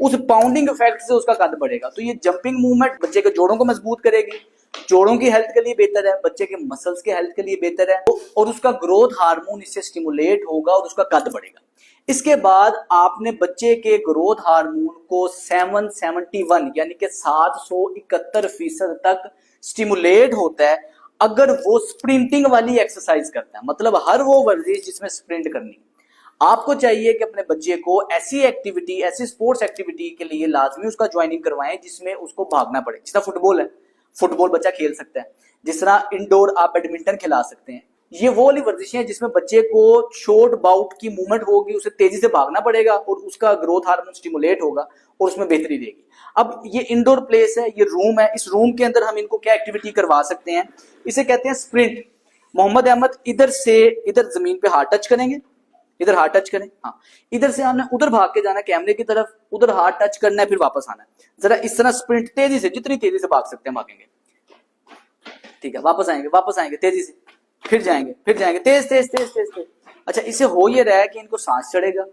उस pounding effect से उसका कद बढ़ेगा। तो ये जंपिंग मूवमेंट बच्चे के जोड़ों को मजबूत करेगी, जोड़ों की हेल्थ के लिए बेहतर है, बच्चे के मसल्स के हेल्थ के लिए बेहतर है, और उसका ग्रोथ हार्मोन इससे स्टिमुलेट होगा और उसका कद बढ़ेगा। इसके बाद आपने बच्चे के ग्रोथ हार्मोन को 771 यानी कि 771% तक स्टिमुलेट होता है अगर वो स्प्रिंटिंग वाली एक्सरसाइज करता है, मतलब हर वो वर्जिश जिसमें स्प्रिंट करनी है। आपको चाहिए कि अपने बच्चे को ऐसी एक्टिविटी, ऐसी स्पोर्ट्स एक्टिविटी के लिए लाजमी उसका ज्वाइनिंग करवाएं जिसमें उसको भागना पड़े। जिस तरह फुटबॉल है, फुटबॉल बच्चा खेल सकता है, जिस तरह इंडोर आप बैडमिंटन खिला सकते हैं। ये वो वाली वर्जिशें हैं जिसमें बच्चे को शॉर्ट बाउट की मूवमेंट होगी, उसे तेजी से भागना पड़ेगा और उसका ग्रोथ हार्मोन स्टिमुलेट होगा और उसमें बेहतरी देगी। अब ये इंडोर प्लेस है, ये रूम है, इस रूम के अंदर हम इनको क्या एक्टिविटी करवा सकते हैं, इसे कहते हैं स्प्रिंट। मोहम्मद अहमद इधर से इधर जमीन पे हाथ टच करेंगे, इधर हाथ टच करें, हाँ, इधर से हमने उधर भाग के जाना कैमरे की तरफ, उधर हाथ टच करना है, फिर वापस आना है। जरा इस तरह स्प्रिंट तेजी से, जितनी तेजी से भाग सकते हैं भागेंगे, ठीक है, वापस आएंगे तेजी से, फिर जाएंगे तेज तेज तेज तेज तेज। अच्छा, इसे हो ये रहा है कि इनको सांस चढ़ेगा,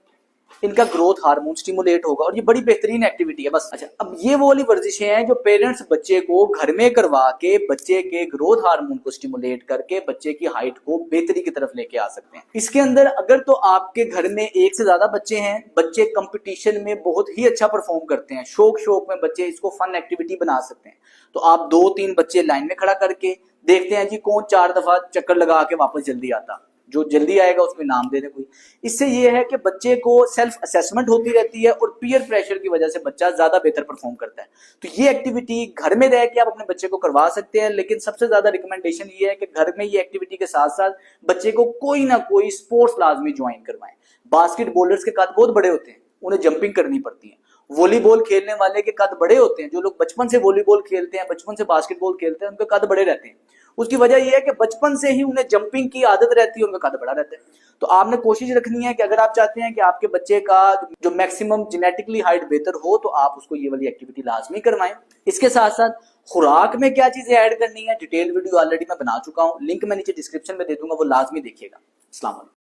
इनका ग्रोथ हार्मोन स्टिमुलेट होगा और ये बड़ी बेहतरीन एक्टिविटी है बस। अच्छा, अब ये वो वाली वर्जिशें हैं जो पेरेंट्स बच्चे को घर में करवा के बच्चे के ग्रोथ हार्मोन को स्टिमुलेट करके बच्चे की हाइट को बेहतरी की तरफ लेके आ सकते हैं। इसके अंदर अगर तो आपके घर में एक से ज्यादा बच्चे हैं, बच्चे कंपटीशन में बहुत ही अच्छा परफॉर्म करते हैं, शौक में बच्चे इसको फन एक्टिविटी बना सकते हैं, तो आप 2-3 बच्चे लाइन में खड़ा करके देखते हैं जी कौन 4 दफा चक्कर लगा के वापस जल्दी आता, जो जल्दी आएगा उसमें नाम दे दे कोई। इससे ये है कि बच्चे को सेल्फ असेसमेंट होती रहती है और पीयर प्रेशर की वजह से बच्चा ज्यादा बेहतर परफॉर्म करता है। तो ये एक्टिविटी घर में रह के आप अपने बच्चे को करवा सकते हैं, लेकिन सबसे ज्यादा रिकमेंडेशन ये है कि घर में ये एक्टिविटी के साथ साथ बच्चे को कोई ना कोई स्पोर्ट्स लाजमी ज्वाइन करवाएं। बास्केट बॉलर्स के कद बहुत बड़े होते हैं, उन्हें जंपिंग करनी पड़ती है। वॉलीबॉल खेलने वाले के कद बड़े होते हैं, जो लोग बचपन से वॉलीबॉल खेलते हैं, बचपन से बास्केटबॉल खेलते हैं, उनके कद बड़े रहते हैं। उसकी वजह यह है कि बचपन से ही उन्हें जंपिंग की आदत रहती है, उनका कद बड़ा रहता है। तो आपने कोशिश रखनी है कि अगर आप चाहते हैं कि आपके बच्चे का जो मैक्सिमम जेनेटिकली हाइट बेहतर हो, तो आप उसको ये वाली एक्टिविटी लाजमी करवाएं। इसके साथ साथ खुराक में क्या चीजें ऐड करनी है, डिटेल वीडियो ऑलरेडी मैं बना चुका हूं, लिंक मैं नीचे डिस्क्रिप्शन में दे दूंगा, वो लाजमी देखिएगा। अस्सलाम वालेकुम।